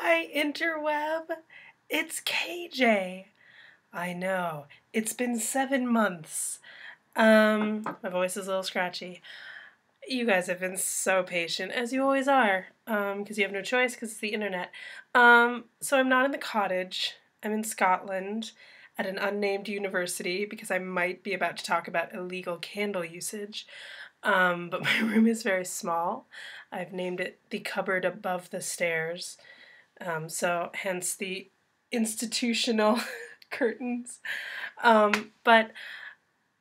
Hi, interweb. It's KJ. I know. It's been 7 months. My voice is a little scratchy. You guys have been so patient, as you always are, because you have no choice, because it's the internet. So I'm not in the cottage. I'm in Scotland at an unnamed university because I might be about to talk about illegal candle usage. But my room is very small. I've named it the cupboard above the stairs. So hence the institutional curtains. But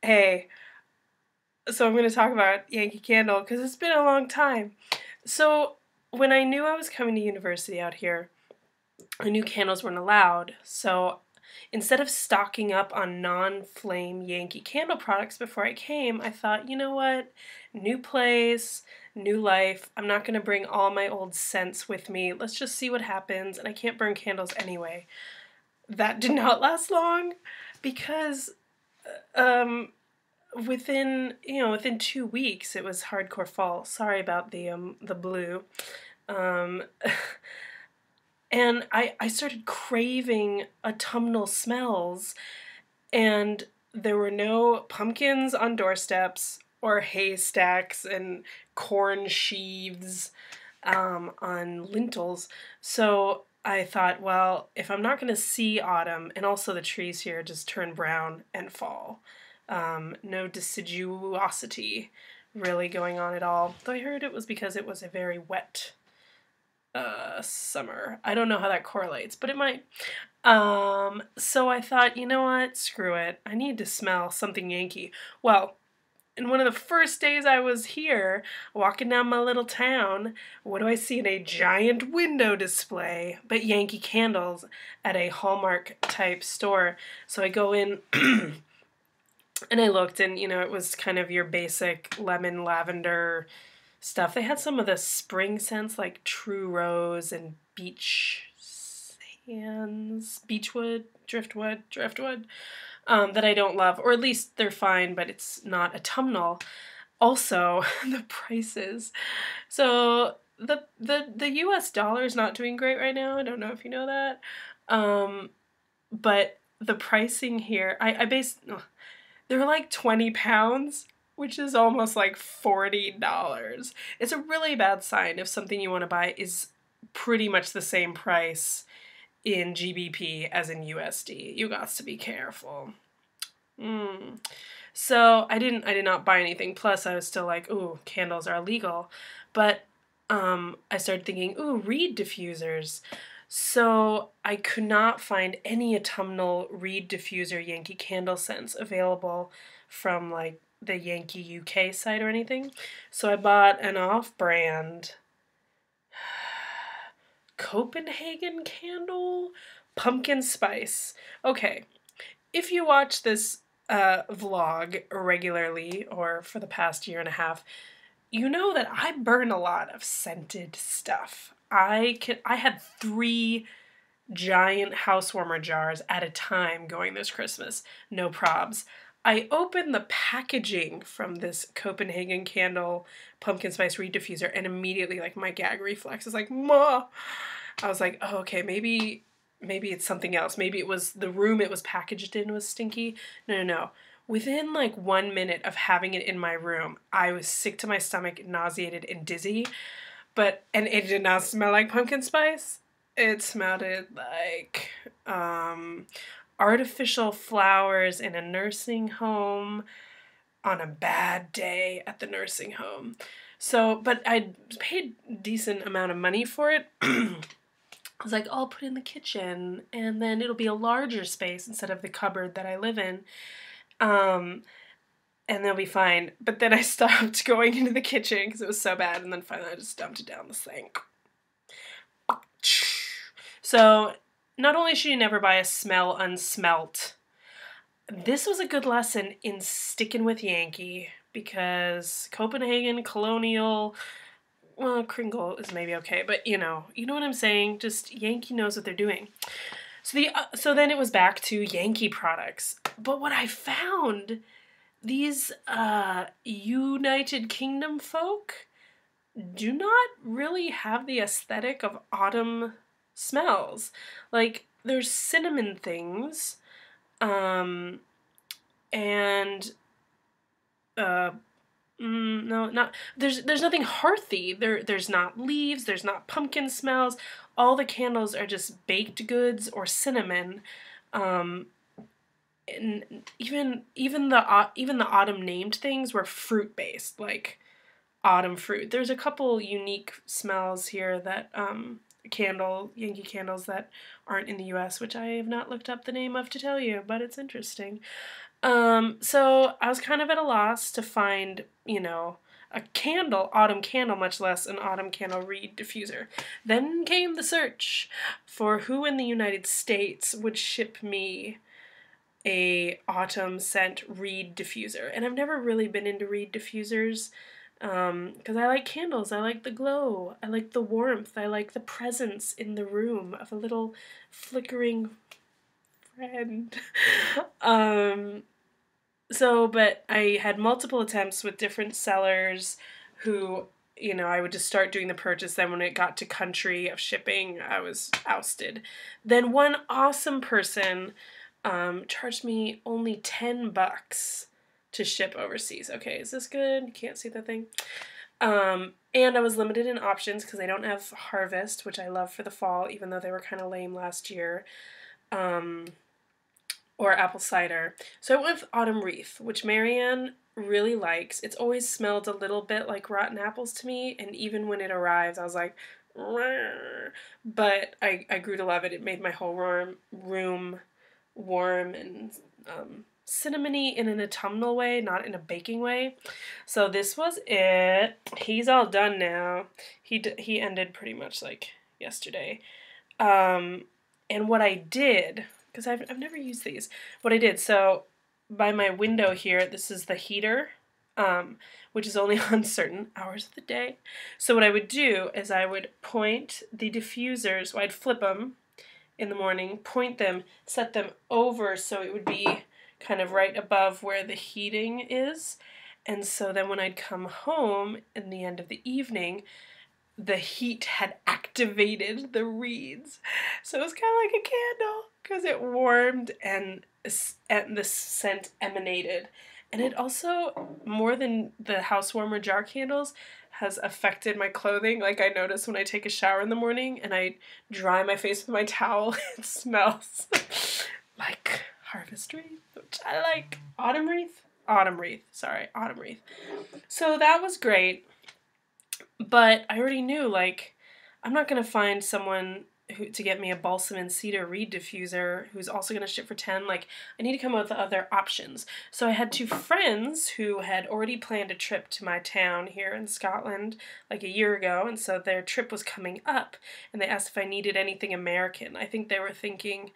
hey, so I'm going to talk about Yankee Candle because it's been a long time. So when I knew I was coming to university out here, I knew candles weren't allowed. So instead of stocking up on non-flame Yankee Candle products before I came, I thought, you know what? New place, new life. I'm not going to bring all my old scents with me. Let's just see what happens. And I can't burn candles anyway. That did not last long because within 2 weeks it was hardcore fall. Sorry about the blue. And I started craving autumnal smells, and there were no pumpkins on doorsteps or haystacks and corn sheaves on lintels. So I thought, well, if I'm not going to see autumn, and also the trees here just turn brown and fall, no deciduosity really going on at all. Though I heard it was because it was a very wet summer. I don't know how that correlates, but it might. So I thought, you know what? Screw it. I need to smell something Yankee. Well, and one of the first days I was here, walking down my little town, what do I see in a giant window display but Yankee Candles at a Hallmark type store. So I go in and I looked, and it was kind of your basic lemon lavender stuff. They had some of the spring scents like True Rose and beach sands, beechwood, driftwood, that I don't love, or at least they're fine, but it's not autumnal. Also, the prices. So the US dollar is not doing great right now. I don't know if you know that. But the pricing here, they're like 20 pounds, which is almost like $40. It's a really bad sign if something you want to buy is pretty much the same price in GBP as in USD. You got to be careful. So I did not buy anything. Plus I was still like, ooh, candles are illegal. But I started thinking, ooh, reed diffusers. So I could not find any autumnal reed diffuser Yankee Candle scents available from like the Yankee UK site or anything. So I bought an off-brand Copenhagen candle pumpkin spice. Okay, if you watch this vlog regularly or for the past year and a half, you know that I burn a lot of scented stuff. I had 3 giant house warmer jars at a time going this Christmas. No probs. I opened the packaging from this Copenhagen candle pumpkin spice reed diffuser, and immediately, like, my gag reflex is like, "Ma!" I was like, oh, okay, maybe it's something else. Maybe it was the room it was packaged in was stinky. No. Within like 1 minute of having it in my room, I was sick to my stomach, nauseated, and dizzy. And it did not smell like pumpkin spice. It smelled like artificial flowers in a nursing home on a bad day at the nursing home. So, but I paid a decent amount of money for it. I was like, I'll put it in the kitchen, and then it'll be a larger space instead of the cupboard that I live in. And they'll be fine. But then I stopped going into the kitchen because it was so bad, and then finally I just dumped it down the sink. So, not only should you never buy a smell unsmelt, this was a good lesson in sticking with Yankee, because Copenhagen, Colonial, well, Kringle is maybe okay, but you know what I'm saying? Just Yankee knows what they're doing. So then it was back to Yankee products. But what I found, these United Kingdom folk do not really have the aesthetic of autumn smells. Like, there's cinnamon things, and, no, not, there's nothing hearthy. There's not leaves, there's not pumpkin smells. All the candles are just baked goods or cinnamon. And even the autumn named things were fruit based, like autumn fruit. There's a couple unique smells here that Yankee candles that aren't in the US, which I have not looked up the name of to tell you, but it's interesting. So I was kind of at a loss to find, a autumn candle, much less an autumn candle reed diffuser. Then came the search for who in the United States would ship me a autumn scent reed diffuser. And I've never really been into reed diffusers, because I like candles. I like the glow. I like the warmth. I like the presence in the room of a little flickering friend. But I had multiple attempts with different sellers who, I would just start doing the purchase. Then when it got to country of shipping, I was ousted. Then one awesome person charged me only $10 to ship overseas. Okay, is this good? You can't see the thing. And I was limited in options because I don't have Harvest, which I love for the fall, even though they were kind of lame last year. Or apple cider. So I went with Autumn Wreath, which Marianne really likes. It's always smelled a little bit like rotten apples to me, and even when it arrives, I was like, "Rrr." But I grew to love it. It made my whole room warm and cinnamony in an autumnal way, not in a baking way. So this was it. He's all done now. He ended pretty much like yesterday. And what I did, because I've never used these, what I did, so by my window here, this is the heater, which is only on certain hours of the day. So what I would do is I would point the diffusers, so I'd flip them in the morning, point them, set them over so it would be kind of right above where the heating is. And so then when I'd come home in the end of the evening, the heat had activated the reeds. So it was kind of like a candle because it warmed and the scent emanated. And it also, more than the house warmer jar candles, has affected my clothing. Like, I notice when I take a shower in the morning and I dry my face with my towel, it smells like Harvest Wreath, which I like. Autumn Wreath? Autumn Wreath. Sorry, Autumn Wreath. So that was great. But I already knew, like, I'm not going to find someone to get me a balsam and cedar reed diffuser who's also going to ship for 10. Like, I need to come up with other options. So I had two friends who had already planned a trip to my town here in Scotland like a year ago, and so their trip was coming up, and they asked if I needed anything American. I think they were thinking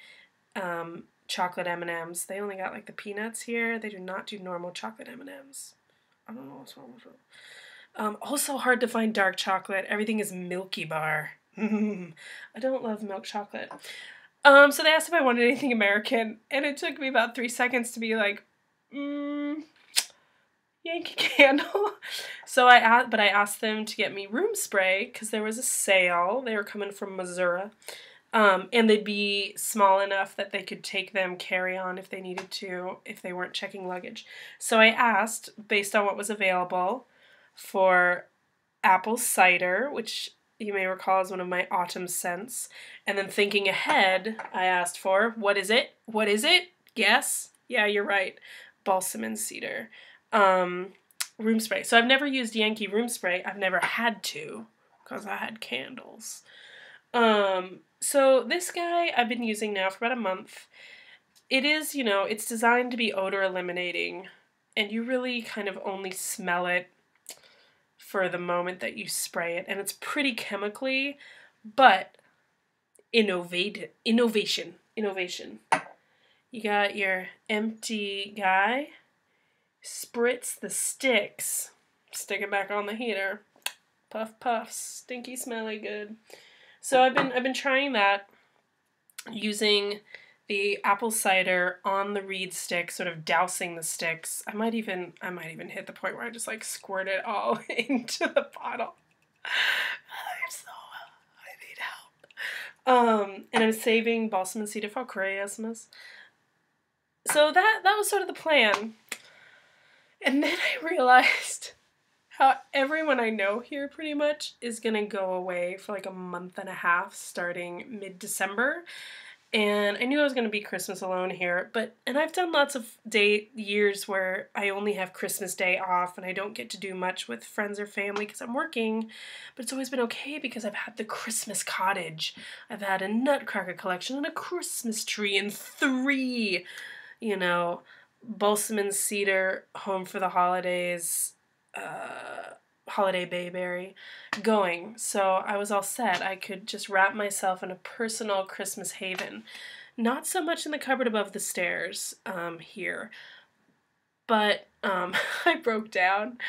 chocolate M&Ms. They only got like the peanuts here. They do not do normal chocolate M&Ms. I don't know what's wrong with them. Also hard to find dark chocolate. Everything is Milky Bar. I don't love milk chocolate. So they asked if I wanted anything American, and it took me about 3 seconds to be like, Yankee Candle. So I asked them to get me room spray because there was a sale. They were coming from Missouri. And they'd be small enough that they could take them carry on if they needed to, if they weren't checking luggage. So I asked, based on what was available, for apple cider, which you may recall is one of my autumn scents. And then thinking ahead, I asked for, what is it? What is it? Guess? Yeah, you're right. Balsam and cedar. Room spray. So I've never used Yankee room spray. I've never had to, because I had candles. So this guy I've been using now for about a month. It is, it's designed to be odor eliminating, and you really kind of only smell it for the moment that you spray it, and it's pretty chemically, but innovation. You got your empty guy, spritz the sticks, stick it back on the heater, puff puff, stinky smelly good. So I've been trying that, using the apple cider on the reed stick, sort of dousing the sticks. I might even hit the point where I just like squirt it all into the bottle. I need And I'm saving balsam and cedar for Christmas. So that was sort of the plan. And then I realized how everyone I know here pretty much is gonna go away for like a month and a half starting mid-December. And I knew I was going to be Christmas alone here, and I've done lots of years where I only have Christmas Day off and I don't get to do much with friends or family because I'm working, but it's always been okay because I've had the Christmas cottage. I've had a nutcracker collection and a Christmas tree and 3, balsam and cedar, home for the holidays, holiday bayberry going. So I was all set. I could just wrap myself in a personal Christmas haven. Not so much in the cupboard above the stairs here, but I broke down.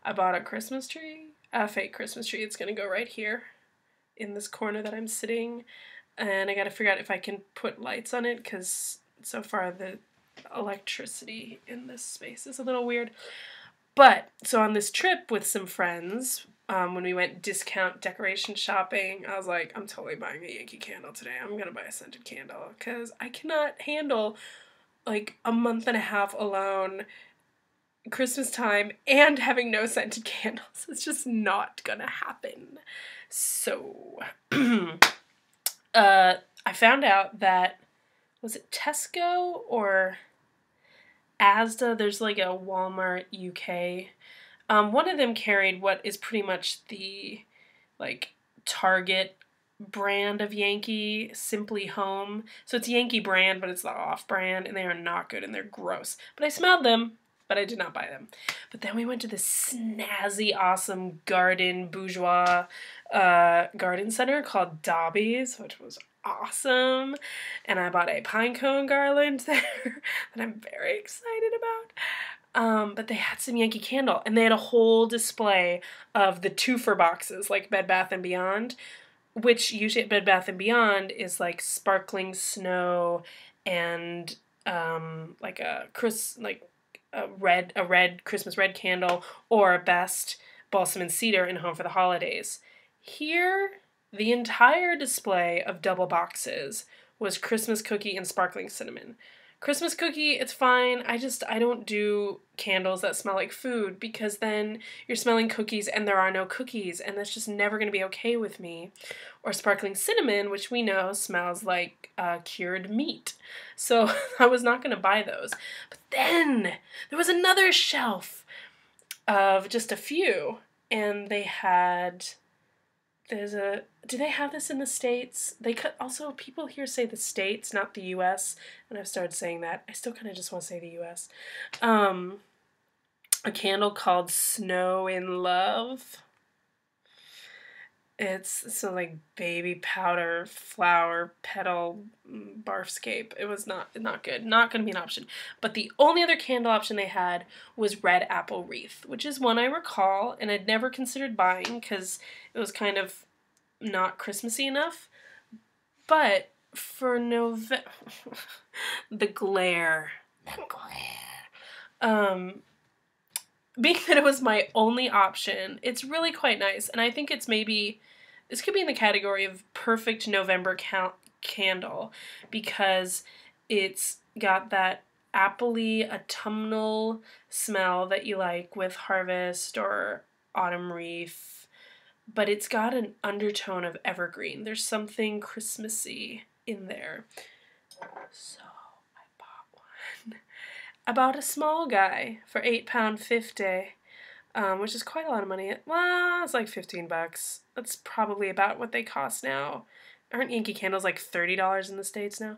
I bought a Christmas tree, a fake Christmas tree. It's going to go right here in this corner that I'm sitting, and I got to figure out if I can put lights on it because so far the electricity in this space is a little weird. But, so on this trip with some friends, when we went discount decoration shopping, I was like, I'm totally buying a Yankee candle today. I'm going to buy a scented candle because I cannot handle like a month and a half alone, Christmas time, and having no scented candles. It's just not going to happen. So, I found out that, was it Tesco or Asda? There's like a Walmart UK. One of them carried what is pretty much the like Target brand of Yankee, Simply Home. So it's Yankee brand, but it's the off-brand, and they are not good and they're gross. But I smelled them, but I did not buy them. But then we went to this snazzy, awesome garden, bourgeois garden center called Dobby's, which was awesome. And I bought a pine cone garland there that I'm very excited about. But they had some Yankee Candle, and they had a whole display of the twofer boxes, like Bed Bath & Beyond, which usually at Bed Bath & Beyond is like sparkling snow and like a red Christmas red candle, or best balsam and cedar in Home for the Holidays. Here, the entire display of double boxes was Christmas cookie and sparkling cinnamon. Christmas cookie, it's fine. I don't do candles that smell like food because then you're smelling cookies and there are no cookies, and that's just never going to be okay with me. Or sparkling cinnamon, which we know smells like cured meat. So I was not going to buy those. But then there was another shelf of just a few, and they had... do they have this in the States? Also, people here say the States, not the U.S., and I've started saying that. I still kind of just want to say the U.S. A candle called Snow in Love. It's so like baby powder, flower, petal, barfscape. It was not good. Not going to be an option. But the only other candle option they had was red apple wreath, which is one I recall and I'd never considered buying because it was kind of not Christmassy enough. But for the glare. Being that it was my only option, it's really quite nice, and I think it's maybe, this could be in the category of perfect November candle, because it's got that appley, autumnal smell that you like with harvest or autumn wreath, but it's got an undertone of evergreen. There's something Christmassy in there. So I bought a small guy for £8.50, which is quite a lot of money. Well, it's like $15. That's probably about what they cost now. Aren't Yankee candles like $30 in the States now?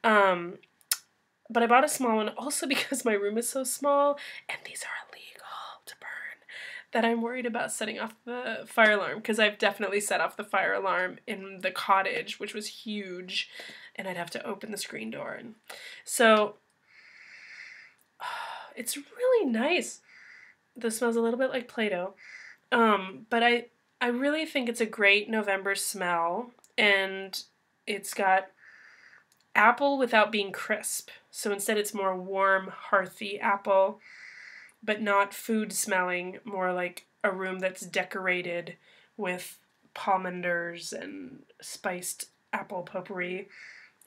But I bought a small one also because my room is so small, and these are illegal to burn, that I'm worried about setting off the fire alarm, because I've definitely set off the fire alarm in the cottage, which was huge, and I'd have to open the screen door. And so... it's really nice. This smells a little bit like Play-Doh. But I really think it's a great November smell, and it's got apple without being crisp. So instead it's more warm, hearthy apple, but not food smelling, more like a room that's decorated with pomanders and spiced apple potpourri,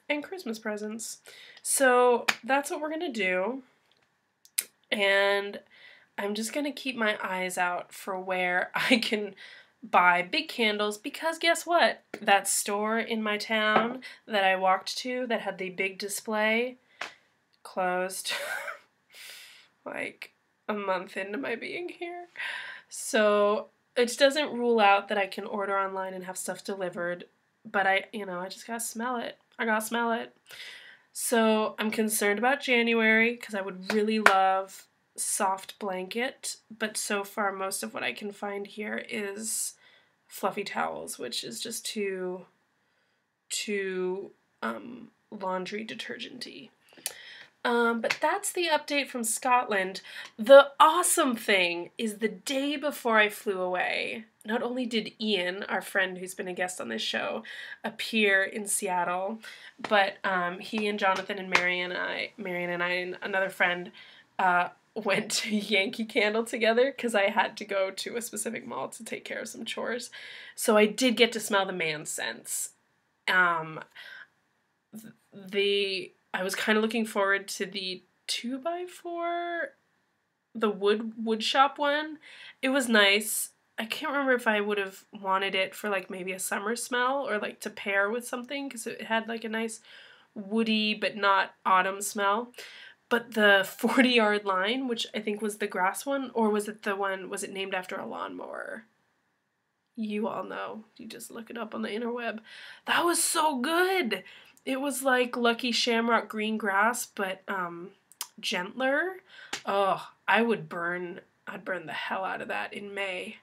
and Christmas presents. So that's what we're going to do. And I'm just going to keep my eyes out for where I can buy big candles, because guess what? That store in my town that I walked to that had the big display closed like a month into my being here. So it doesn't rule out that I can order online and have stuff delivered, but I just gotta smell it. I gotta smell it. So I'm concerned about January because I would really love soft blanket, but so far most of what I can find here is fluffy towels, which is just too laundry detergent-y. But that's the update from Scotland. The awesome thing is the day before I flew away, not only did Ian, our friend who's been a guest on this show, appear in Seattle, but he and Jonathan and Marion and I and another friend went to Yankee Candle together because I had to go to a specific mall to take care of some chores. So I did get to smell the man scents. I was kind of looking forward to the 2x4, the wood shop one. It was nice. I can't remember if I would have wanted it for like maybe a summer smell or like to pair with something because it had like a nice woody but not autumn smell. But the 40-yard line, which I think was the grass one, or was it named after a lawnmower? You all know. You just look it up on the interweb. That was so good! It was like Lucky Shamrock green grass, but gentler. Oh, I'd burn the hell out of that in May.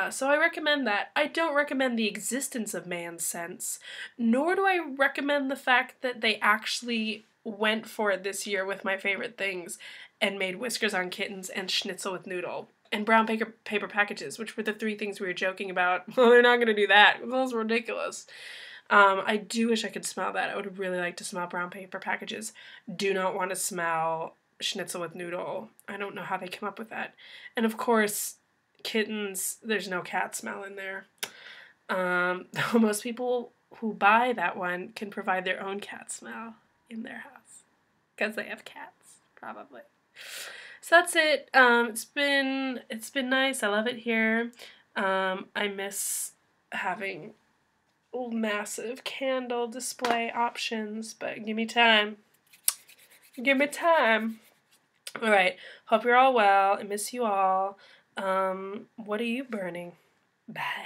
So I recommend that. I don't recommend the existence of man scents, nor do I recommend the fact that they actually went for it this year with my favorite things and made Whiskers on Kittens and Schnitzel with Noodle and brown paper packages, which were the 3 things we were joking about. Well, they're not going to do that. Those were ridiculous. I do wish I could smell that. I would really like to smell brown paper packages. Do not want to smell Schnitzel with Noodle. I don't know how they came up with that. And of course, Kittens, there's no cat smell in there. Most people who buy that one can provide their own cat smell in their house. Because they have cats, probably. So that's it. It's been nice. I love it here. I miss having massive candle display options, but give me time. Give me time. Alright, hope you're all well. I miss you all. What are you burning? Bye.